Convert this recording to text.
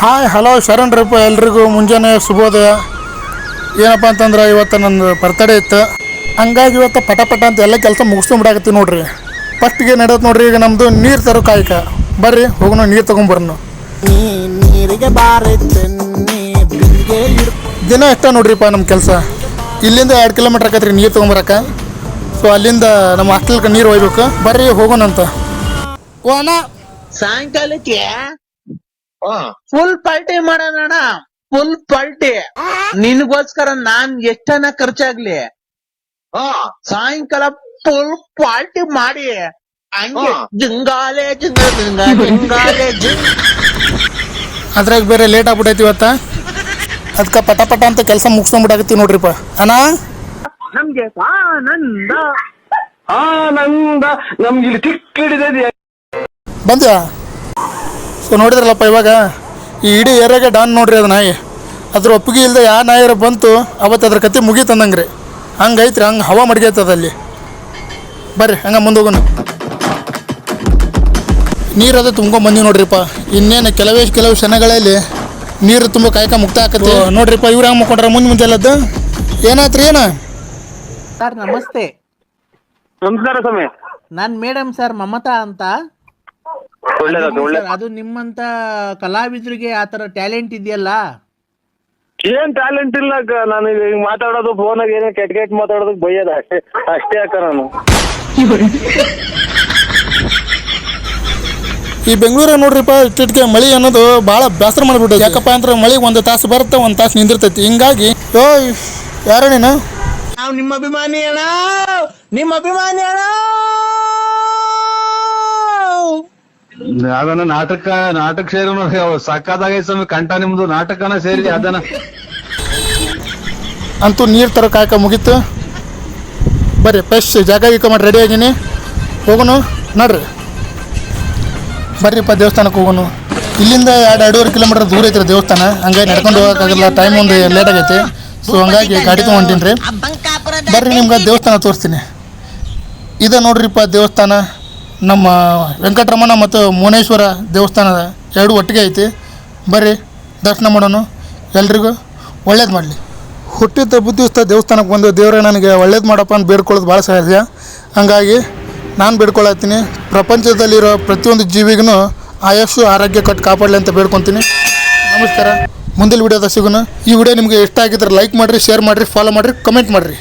Hi hello ಶರಣ್ರಪ್ಪ ಎಲ್ರಿಗೂ ಮುಂಜಾನೆ ಶುಭೋದಯ. ಏನಪ್ಪ ಅಂತಂದ್ರೆ ಇವತ್ತು ನನ್ನ ಬರ್ತಡೇ ಇತ್ತು, ಹಂಗಾಗಿ ಇವತ್ತು ಪಟ ಅಂತ ಎಲ್ಲ ಕೆಲಸ ಮುಗಿಸ್ಕೊಂಬಿಡಾಕತ್ತೀವಿ ನೋಡ್ರಿ. ಫಸ್ಟ್ಗೆ ನಡೆಯೋದು ನೋಡ್ರಿ, ಈಗ ನಮ್ಮದು ನೀರು ತರೋ ಕಾಯಕ. ಬರ್ರಿ ಹೋಗೋಣ ನೀರು ತೊಗೊಂಬರೋಣ. ನೀರಿಗೆ ದಿನ ಎಷ್ಟ ನೋಡ್ರಿಪ್ಪ ನಮ್ಮ ಕೆಲಸ. ಇಲ್ಲಿಂದ 2 ಕಿಲೋಮೀಟ್ರ್ ಆಕತ್ರಿ ನೀರು ತೊಗೊಂಬರಕ್ಕೆ. ಸೊ ಅಲ್ಲಿಂದ ನಮ್ಮ ಹಾಸ್ಟೆಲ್ಗೆ ನೀರು ಒಯ್ಬೇಕು. ಬರ್ರಿ ಹೋಗೋಣಂತ. ಓನ ಸಾಯಂಕಾಲಕ್ಕೆ ಫುಲ್ ಪಾರ್ಟಿ ಮಾಡೋಣ. ಫುಲ್ ಪಾರ್ಟಿ ನಿನ್ಗೋಸ್ಕರ ನಾನ್ ಎಷ್ಟನ ಖರ್ಚಾಗ್ಲಿ ಸಾಯಂಕಾಲ ಫುಲ್ ಪಾರ್ಟಿ ಮಾಡಿ ಹಂಗೆ ಜಿಂಗಾಲೆ ಜಿಂಗಾಲೆ ಅದ್ರಾಗ ಬೇರೆ ಲೇಟ್ ಆಗ್ಬಿಟ್ಟೈತಿ ಇವತ್ತ. ಅದಕ್ಕೆ ಪಟ ಅಂತ ಕೆಲಸ ಮುಗಿಸ್ಕೊಂಡ್ಬಿಡಾಕತ್ತೀವಿ ನೋಡ್ರಿಪ್ಪ. ಅಣ್ಣ ನಮ್ಗೆ ಆನಂದ ಆನಂದ ನಮ್ಗೆ ಇಲ್ಲಿ ಹಿಡಿದಿದೆ ಬಂದ್ಯಾ? ಸೊ ನೋಡಿದ್ರಲ್ಲಪ್ಪ, ಇವಾಗ ಈ ಇಡೀ ಏರಿಯಾಗೆ ಡಾನ್ ನೋಡ್ರಿ ಅದು ನಾಯಿ. ಅದ್ರ ಒಪ್ಪಿಗೆ ಇಲ್ಲದೆ ಯಾವ ನಾಯಿರ ಬಂತು ಅವತ್ತು ಅದ್ರ ಕತೆ ಮುಗೀತಂದಂಗೆ ರೀ. ಹಂಗೈತ್ರಿ, ಹಂಗೆ ಹವಾ ಮಡ್ಗೈತದ ಅಲ್ಲಿ. ಬರ್ರಿ ಹಂಗೆ ಮುಂದೆ ಹೋಗೋಣ. ನೀರದು ತುಂಬ್ಕೊಂಬಂದಿವಿ ನೋಡ್ರಿಪ್ಪ. ಇನ್ನೇನು ಕೆಲವು ಕ್ಷಣಗಳಲ್ಲಿ ನೀರು ತುಂಬ ಕಾಯ್ಕ ಮುಕ್ತ ಆಕತಿ ನೋಡ್ರಿಪ್ಪ. ಇವ್ರು ಹಂಗೆ ಮುಕ್ಕೊಂಡ್ರೆ ಮುಂಜಾಲದ್ದು ಏನಾಯ್ತ್ರಿ? ಏನ ಸರ್ ನಮಸ್ತೆ. ನಮಸ್ಕಾರ ಸ್ವಾಮಿ. ನಾನ್ ಮೇಡಮ್ ಸರ್ ಮಮತಾ ಅಂತ. ಅದು ನಿಮ್ಮಂತ ಕಲಾವಿದರಿಗೆ ಆತರ ಟ್ಯಾಲೆಂಟ್ ಇದೆಯಲ್ಲ. ಏನ್ ಟ್ಯಾಲೆಂಟ್ ಇಲ್ಲ, ನಾನು ಈಗ ಮಾತಾಡೋದು ಫೋನಾಗ ಏನೋ ಕೆಟ್ಟ ಮಾತಾಡೋದಕ್ಕೆ ಬೈಯೋದ ಅಷ್ಟೇ ಅಕ್ಕ. ನಾನು ಈ ಬೆಂಗಳೂರಾಗ ನೋಡ್ರಿಪ್ಪ, ಇಟ್ಟಿಟ್ಗೆ ಮಳಿ ಅನ್ನೋದು ಭಾಳ ಬೇಸರ ಮಾಡಿಬಿಟ್ಟು. ಯಾಕಪ್ಪ ಅಂದ್ರೆ ಮಳಿಗೆ 1 ತಾಸು ಬರುತ್ತೆ, 1 ತಾಸು ನಿಂದಿರ್ತೈತಿ. ಹಿಂಗಾಗಿ ಯಾರೋ ನೀನು? ನಾವು ನಿಮ್ಮ ಅಭಿಮಾನಿ ಅಣ್ಣ, ನಿಮ್ಮ ಅಭಿಮಾನಿ ಅಣ್ಣ. ಅದನ್ನ ನಾಟಕ ಸೇರಿ ನೋಡಿ, ಸಕ್ಕದಾಗೈತೆ ಸ್ವಾಮಿ. ಕಂಠ ನಿಮ್ದು ನಾಟಕನ ಸೇರಿ ಅದನ್ನ ಅಂತೂ ನೀರು ತರೋ ಕಾಯಕ ಮುಗೀತು. ಬರ್ರಿ ಫ್ರೆಶ್ ಜಾಗ ಗೀಕ ಮಾಡಿ ರೆಡಿ ಆಗೀನಿ. ಹೋಗೋನು ನೋಡ್ರಿ. ಬರ್ರಿಪ್ಪ ದೇವಸ್ಥಾನಕ್ಕೆ ಹೋಗೋನು. ಇಲ್ಲಿಂದ 2-2.5 ಕಿಲೋಮೀಟರ್ ದೂರ ಐತ್ರಿ ದೇವಸ್ಥಾನ. ಹಂಗಾಗಿ ನಡ್ಕೊಂಡು ಹೋಗೋಕ್ಕಾಗಲ್ಲ, ಟೈಮ್ ಒಂದು ಲೇಟ್ ಆಗೈತಿ. ಸೊ ಹಂಗಾಗಿ ಗಾಡಿ ತೊಗೊಂಡಿನಿ ರೀ. ಬರ್ರಿ ನಿಮ್ಗೆ ದೇವಸ್ಥಾನ ತೋರಿಸ್ತೀನಿ. ಇದು ನೋಡ್ರಿಪ್ಪ ದೇವಸ್ಥಾನ. ನಮ್ಮ ವೆಂಕಟರಮಣ ಮತ್ತು ಮೋನೇಶ್ವರ ದೇವಸ್ಥಾನ 2 ಒಟ್ಟಿಗೆ ಐತಿ. ಬರ್ರಿ ದರ್ಶನ ಮಾಡೋಣ. ಎಲ್ರಿಗೂ ಒಳ್ಳೇದು ಮಾಡಲಿ. ಹುಟ್ಟಿದ ಬುದ್ಧಿಸ್ತ ದೇವಸ್ಥಾನಕ್ಕೆ ಬಂದು ದೇವರೇ ನನಗೆ ಒಳ್ಳೇದು ಮಾಡಪ್ಪ ಅಂತ ಬೇಡ್ಕೊಳ್ಳೋದು ಭಾಳ ಸಹಜ. ಹಂಗಾಗಿ ನಾನು ಬೇಡ್ಕೊಳತ್ತೀನಿ, ಪ್ರಪಂಚದಲ್ಲಿರೋ ಪ್ರತಿಯೊಂದು ಜೀವಿಗೂ ಆಯುಷು ಆರೋಗ್ಯ ಕೊಟ್ಟು ಕಾಪಾಡಲಿ ಅಂತ ಬೇಡ್ಕೊತೀನಿ. ನಮಸ್ಕಾರ. ಮುಂದಿನ ವಿಡಿಯೋದಾಗ ಸಿಗೋಣ. ಈ ವಿಡಿಯೋ ನಿಮಗೆ ಇಷ್ಟ ಆಗಿದ್ರೆ ಲೈಕ್ ಮಾಡಿರಿ, ಶೇರ್ ಮಾಡಿರಿ, ಫಾಲೋ ಮಾಡಿರಿ, ಕಮೆಂಟ್ ಮಾಡಿರಿ.